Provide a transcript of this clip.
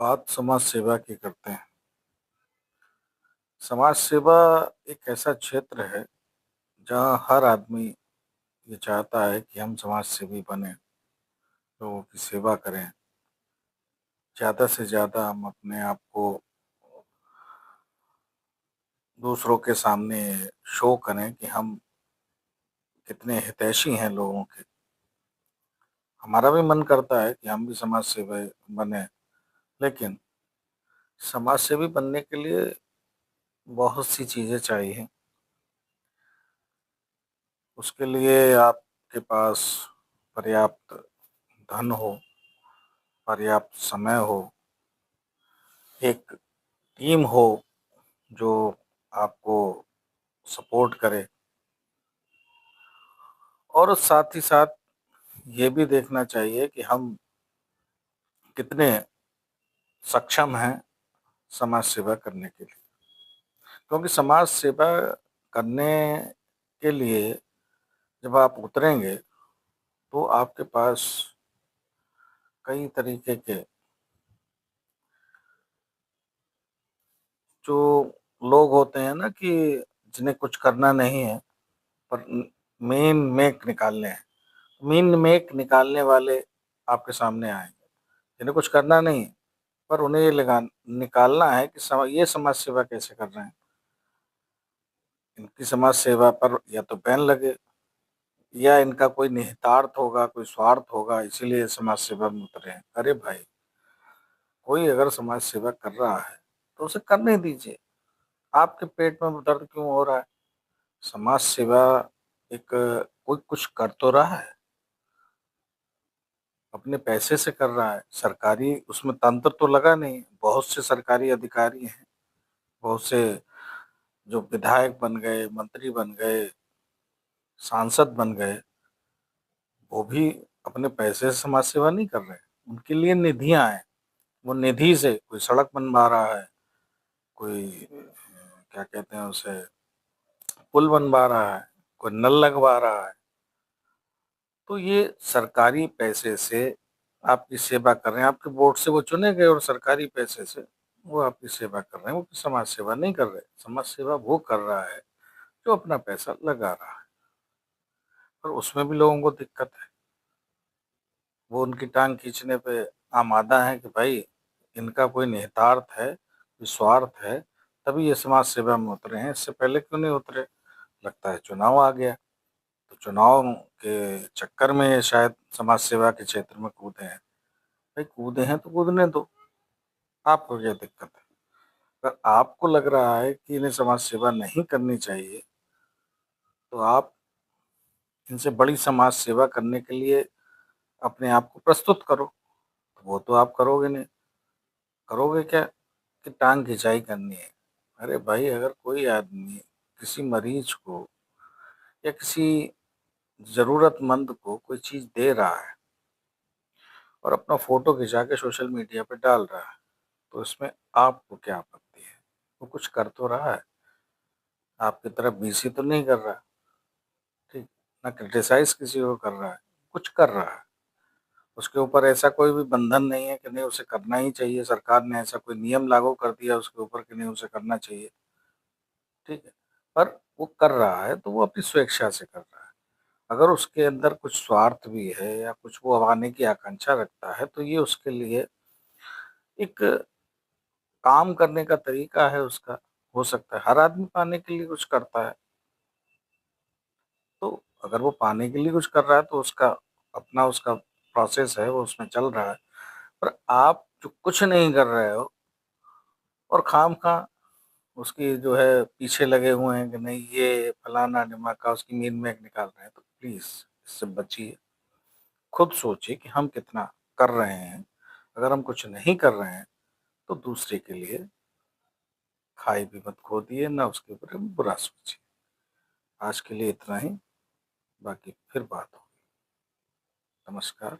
बात समाज सेवा की करते हैं। समाज सेवा एक ऐसा क्षेत्र है जहाँ हर आदमी ये चाहता है कि हम समाज सेवी बने, लोगों की सेवा करें। ज़्यादा से ज़्यादा हम अपने आप को दूसरों के सामने शो करें कि हम कितने हितैषी हैं लोगों के। हमारा भी मन करता है कि हम भी समाज सेवी बने, लेकिन समाज सेवी बनने के लिए बहुत सी चीज़ें चाहिए। उसके लिए आपके पास पर्याप्त धन हो, पर्याप्त समय हो, एक टीम हो जो आपको सपोर्ट करे, और साथ ही साथ ये भी देखना चाहिए कि हम कितने सक्षम हैं समाज सेवा करने के लिए। क्योंकि समाज सेवा करने के लिए जब आप उतरेंगे तो आपके पास कई तरीके के जो लोग होते हैं ना, कि जिन्हें कुछ करना नहीं है पर मेन मेक निकालने हैं। मेन मेक निकालने वाले आपके सामने आएंगे, जिन्हें कुछ करना नहीं है, पर उन्हें ये लगा निकालना है कि ये समाज सेवा कैसे कर रहे हैं। इनकी समाज सेवा पर या तो बैन लगे, या इनका कोई निहितार्थ होगा, कोई स्वार्थ होगा, इसीलिए समाज सेवा में उतरे हैं। अरे भाई, कोई अगर समाज सेवा कर रहा है तो उसे करने दीजिए। आपके पेट में दर्द क्यों हो रहा है? समाज सेवा एक कोई कुछ कर तो रहा है, अपने पैसे से कर रहा है। सरकारी उसमें तंत्र तो लगा नहीं। बहुत से सरकारी अधिकारी हैं, बहुत से जो विधायक बन गए, मंत्री बन गए, सांसद बन गए, वो भी अपने पैसे से समाज सेवा नहीं कर रहे। उनके लिए निधियां हैं। वो निधि से कोई सड़क बनवा रहा है, कोई क्या कहते हैं उसे, पुल बनवा रहा है, कोई नल लगवा रहा है। तो ये सरकारी पैसे से आपकी सेवा कर रहे हैं। आपके वोट से वो चुने गए और सरकारी पैसे से वो आपकी सेवा कर रहे हैं। वो समाज सेवा नहीं कर रहे। समाज सेवा वो कर रहा है जो अपना पैसा लगा रहा है, और उसमें भी लोगों को दिक्कत है। वो उनकी टांग खींचने पे आमादा है कि भाई इनका कोई निहितार्थ है, कोई स्वार्थ है, तभी ये समाज सेवा में उतरे हैं। इससे पहले क्यों नहीं उतरे? लगता है चुनाव आ गया तो चुनाव के चक्कर में ये शायद समाज सेवा के क्षेत्र में कूदे हैं। भाई कूदे हैं तो कूदने दो, आपको क्या दिक्कत है? अगर आपको लग रहा है कि इन्हें समाज सेवा नहीं करनी चाहिए, तो आप इनसे बड़ी समाज सेवा करने के लिए अपने आप को प्रस्तुत करो। तो वो तो आप करोगे नहीं। करोगे क्या? कि टांग खिंचाई करनी है। अरे भाई, अगर कोई आदमी किसी मरीज को या किसी जरूरतमंद को कोई चीज दे रहा है और अपना फोटो खिंचा के सोशल मीडिया पे डाल रहा है, तो इसमें आपको क्या आपत्ति है? वो कुछ कर तो रहा है, आपकी तरफ बीसी तो नहीं कर रहा। ठीक, ना क्रिटिसाइज किसी को कर रहा है, कुछ कर रहा है। उसके ऊपर ऐसा कोई भी बंधन नहीं है कि नहीं उसे करना ही चाहिए। सरकार ने ऐसा कोई नियम लागू कर दिया उसके ऊपर कि नहीं उसे करना चाहिए। ठीक है, पर वो कर रहा है तो वो अपनी स्वेच्छा से कर रहा है। अगर उसके अंदर कुछ स्वार्थ भी है या कुछ वो पाने की आकांक्षा रखता है, तो ये उसके लिए एक काम करने का तरीका है उसका। हो सकता है हर आदमी पाने के लिए कुछ करता है, तो अगर वो पाने के लिए कुछ कर रहा है तो उसका अपना उसका प्रोसेस है, वो उसमें चल रहा है। पर आप जो कुछ नहीं कर रहे हो और खामखा उसकी जो है पीछे लगे हुए हैं कि नहीं ये फलाना ढिमाका, उसकी मीन में निकाल रहे हैं, तो प्लीज इससे बचिए। खुद सोचिए कि हम कितना कर रहे हैं। अगर हम कुछ नहीं कर रहे हैं तो दूसरे के लिए खाई भी मत खो दिए, ना उसके ऊपर बुरा सोचिए। आज के लिए इतना ही, बाकी फिर बात होगी। नमस्कार।